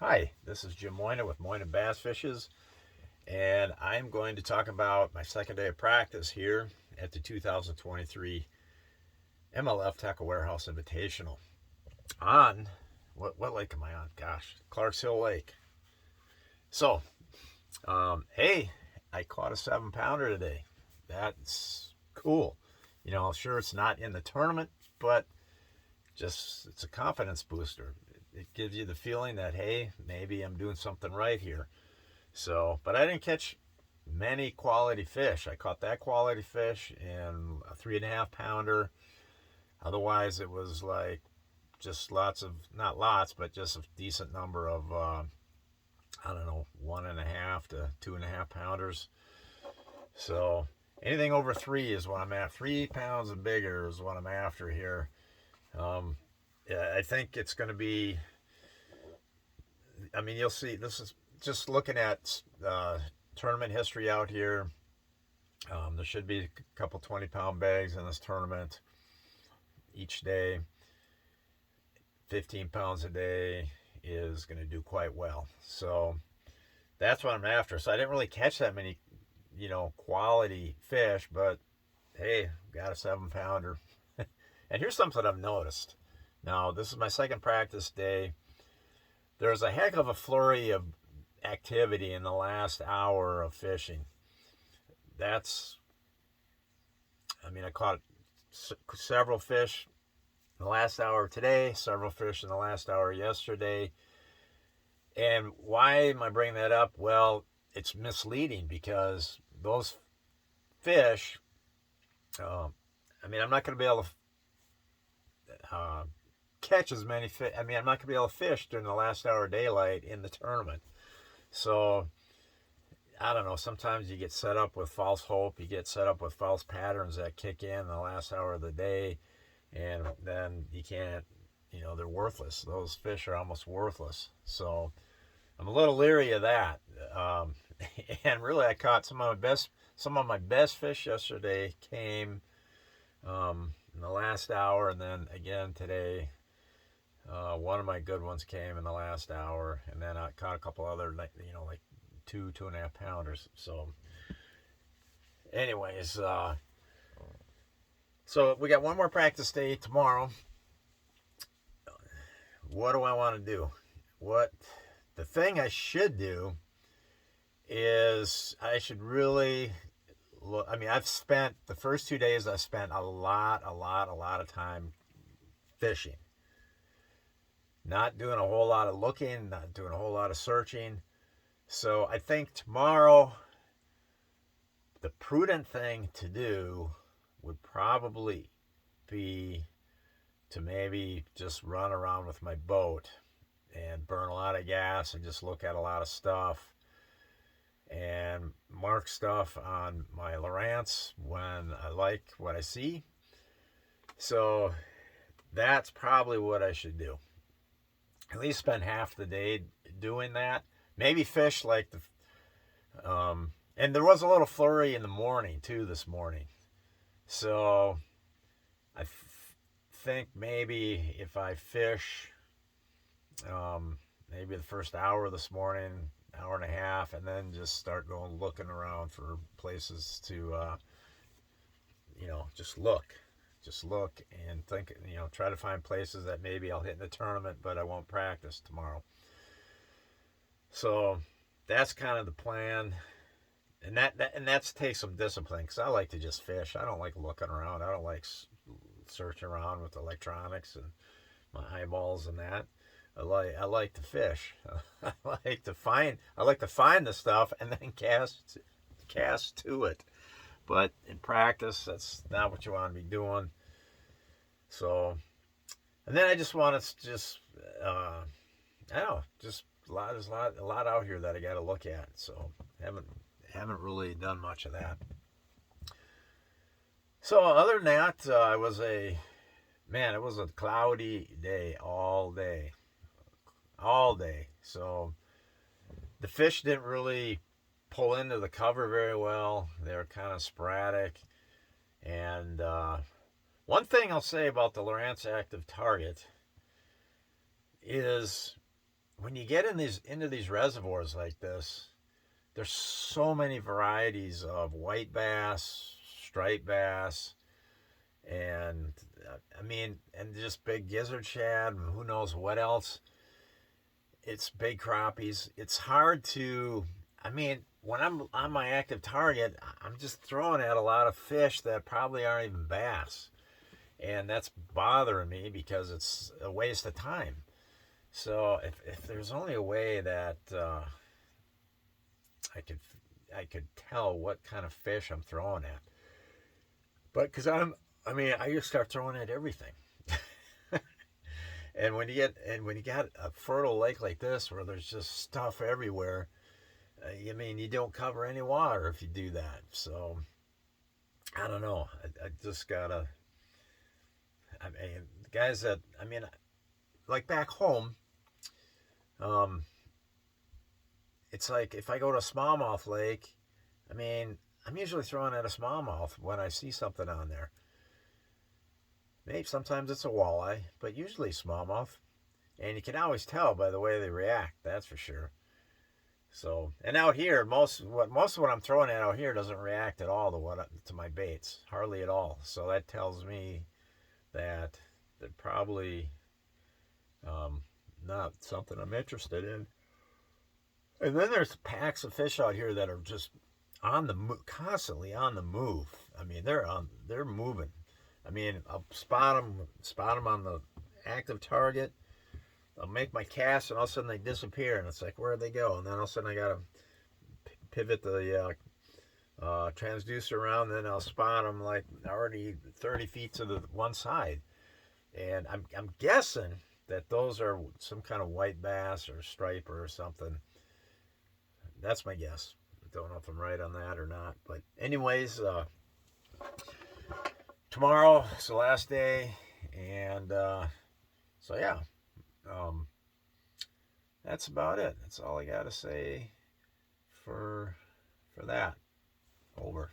Hi, this is Jim Moyna with Moyna Bass Fishes, and I'm going to talk about my second day of practice here at the 2023 MLF Tacklewarehouse Invitational. On, what lake am I on? Gosh, Clarks Hill Lake. So, hey, I caught a 7 pounder today. That's cool. Sure, it's not in the tournament, but just it's a confidence booster. It gives you the feeling that, hey, maybe I'm doing something right here. So, but I didn't catch many quality fish. I caught that quality fish in a 3.5 pounder. Otherwise, it was like just lots of, not lots, but just a decent number of, I don't know, 1.5 to 2.5 pounders. So anything over 3 is what I'm at. 3 pounds and bigger is what I'm after here. Yeah, I think it's going to be, I mean, you'll see, this is just looking at tournament history out here. There should be a couple 20-pound bags in this tournament each day. 15 pounds a day is going to do quite well. So that's what I'm after. So I didn't really catch that many, quality fish, but hey, got a 7 pounder. And here's something I've noticed. Now, this is my second practice day. There's a heck of a flurry of activity in the last hour of fishing. I caught several fish in the last hour today, several fish in the last hour yesterday. And why am I bringing that up? Well, it's misleading because those fish, I'm not going to be able to catch as many fish. I'm not going to be able to fish during the last hour of daylight in the tournament. So I don't know. Sometimes you get set up with false hope. You get set up with false patterns that kick in the last hour of the day, and then you can't. They're worthless. Those fish are almost worthless. So I'm a little leery of that. And really, I caught some of my best fish yesterday came in the last hour, and then again today. One of my good ones came in the last hour, and then I caught a couple other, like 2.5 pounders. So, anyways, so we got one more practice day tomorrow. What do I want to do? The thing I should do is I should really look. I've spent the first 2 days. I spent a lot of time fishing. Not doing a whole lot of looking, not doing a whole lot of searching. So I think tomorrow, the prudent thing to do would probably be to maybe just run around with my boat and burn a lot of gas and just look at a lot of stuff and mark stuff on my Lowrance when I like what I see. So that's probably what I should do. At least spend half the day doing that. Maybe fish like and there was a little flurry in the morning too this morning. So I think maybe if I fish, maybe the first hour this morning, hour and a half, and then just start going looking around for places to, just look and think, try to find places that maybe I'll hit in the tournament, but I won't practice tomorrow. So that's kind of the plan. And that's takes some discipline because I like to just fish. I don't like looking around. I don't like searching around with electronics and my eyeballs and that. I like to fish. I like to find the stuff and then cast to it. But in practice, that's not what you want to be doing. So, and then I just want to I don't know, just there's a lot out here that I got to look at. So haven't really done much of that. So other than that, it was a cloudy day all day. So the fish didn't really pull into the cover very well. They were kind of sporadic. And one thing I'll say about the Lowrance Active Target is when you get into these reservoirs like this, there's so many varieties of white bass, striped bass, and I mean, and just big gizzard shad, and who knows what else. It's big crappies. It's hard to, I mean, when I'm on my active target, I'm just throwing at a lot of fish that probably aren't even bass. And that's bothering me because it's a waste of time. So if there's only a way that I could I could tell what kind of fish I'm throwing at, but because I mean, I just start throwing at everything. And when you got a fertile lake like this where there's just stuff everywhere, I mean, you don't cover any water if you do that. So I don't know. I just gotta. I mean, guys that I mean, like back home, um, it's like if I go to a smallmouth lake, I mean, I'm usually throwing at a smallmouth when I see something on there. Maybe sometimes it's a walleye, but usually smallmouth. And you can always tell by the way they react. That's for sure. So, and out here, most of what I'm throwing at out here doesn't react at all to my baits, hardly at all. So that tells me that they're probably um, not something I'm interested in. And then there's packs of fish out here that are just on the constantly on the move. I mean, they're moving. I mean, I'll spot them on the active target. I'll make my cast, and all of a sudden they disappear, and it's like, where'd they go? And then all of a sudden I gotta pivot the transducer around, and then I'll spot them like already 30 feet to the one side. And I'm guessing that those are some kind of white bass or striper or something. That's my guess. I don't know if I'm right on that or not. But anyways, tomorrow is the last day, and so yeah, um, that's about it. That's all I got to say for that. Over.